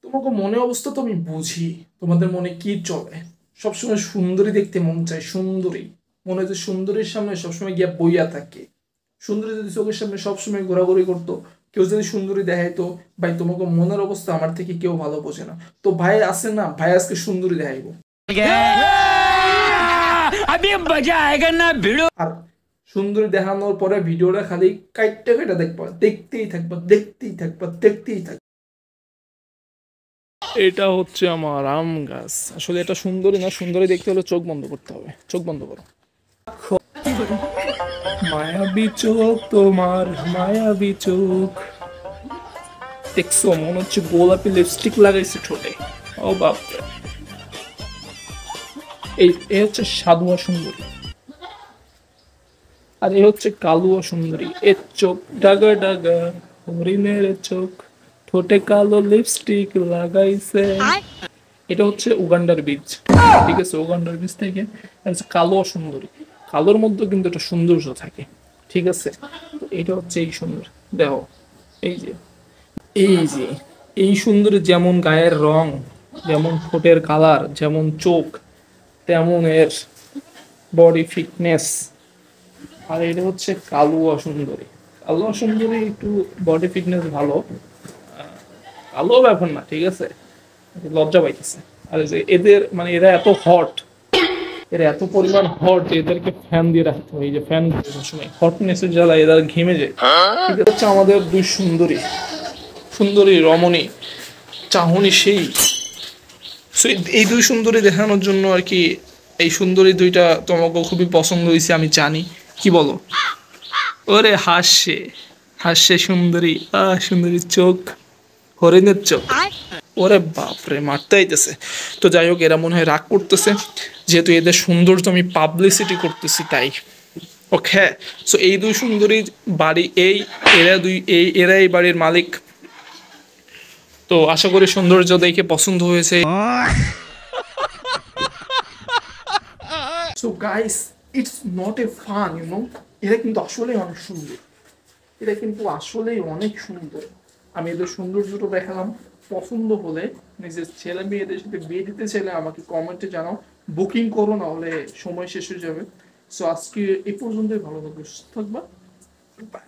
তোমাকে মনে অবস্থা তো আমি বুঝি, তোমাদের মনে কি চলে। সবসময় সুন্দরী দেখতে মন চায়, সুন্দরী মনে হয় যে সুন্দরীর সামনে সবসময় গিয়া বইয়া থাকে। সুন্দরী যদি চোখের সামনে সবসময় ঘোরাঘুরি করতো, কেউ যদি সুন্দরী দেখাইতো, ভাই তোমাকে মনের অবস্থা আমার থেকে কেউ ভালো বোঝে না। তো ভাই আছে না, ভাই আজকে সুন্দরী দেখাইবো। আর সুন্দরী দেখানোর পরে ভিডিওটা খালি কাইটটা কাইটা দেখবা, দেখতেই থাকবা, দেখতেই থাকবা, দেখতেই থাকবা। এটা হচ্ছে আমার আম গাছ। আসলে এটা সুন্দরী না, সুন্দরী দেখতে হলে চোখ বন্ধ করতে হবে। চোখ বন্ধ করো। মায়াবী চোখ তোমার, মায়াবী চোখ। দেখছো, মনে হচ্ছে গোলাপি লিপস্টিক লাগাইছে ঠোঁটে। ও বাপরে। এই হচ্ছে সাধুয়া সুন্দরী, আর এ হচ্ছে কালুয়া সুন্দরী। এর চোখ ডাগা ডাগা, হরিণের চোখ, ঠোঁটে কালো লিপস্টিক লাগাইছে। এটা হচ্ছে উগান্ডার বীজ, ঠিক আছে? উগান্ডার বীজ থেকে এটা হচ্ছে কালো সুন্দরী। কালোর মধ্যে কিন্তু একটা সৌন্দর্য থাকে, ঠিক আছে? তো এটা হচ্ছে এই সুন্দর। দেখো, এই যে এই যে এই সুন্দরী, যেমন গায়ের রং, যেমন ঠোঁটের কালার, যেমন চোখ, তেমন এর বডি ফিটনেস। আর এটা হচ্ছে কালুয়া সুন্দরী। কালুয়া সুন্দরী একটু বডি ফিটনেস ভালো, কালো ব্যাপার না, ঠিক আছে? লজ্জা পাইতেছে। আর এই যে এদের মানে এরা এত হট, এরা এত পরিমাণ হট যে এদেরকে ফ্যান দিয়ে রাখতে হয়। এই যে ফ্যান সবসময় হটনেসের জ্বালা এরা ঘেমে যায়। এটা হচ্ছে আমাদের দুই সুন্দরী, সুন্দরী রমণী, চাহনি সেই। So, এই দুই সুন্দরী দেখানোর জন্য আর কি, এই সুন্দরী দুইটা তোমাকে খুবই পছন্দ হয়েছে আমি জানি। কি বলো? ওরে হাসছে, হাসছে সুন্দরী, সুন্দরীর চোখ, হরিণের চোখ। ওরে বাপরে, মারতে আইতেছে। তো যাই হোক, এরা মনে হয় রাগ করতেছে, যেহেতু এদের সৌন্দর্য আমি পাবলিসিটি করতেছি তাই। ওকে, সো এই দুই সুন্দরীর বাড়ি এই, এরা এই বাড়ির মালিক। তো আশা করি সৌন্দর্য দেখে পছন্দ হয়েছে। So guys, it's not a fun, এরা কিন্তু আসলেই অনেক সুন্দর, এরা কিন্তু আসলেই অনেক সুন্দর। আমি এদের সৌন্দর্যটা দেখালাম। পছন্দ হলে নিজের ছেলে মেয়েদের সাথে বিয়ে দিতে চাইলে আমাকে কমেন্টে জানাও, বুকিং করো, না হলে সময় শেষ হয়ে যাবে। সো আজকে এই পর্যন্তই, ভালো থাকবে, সুস্থ থাকবা, বাই।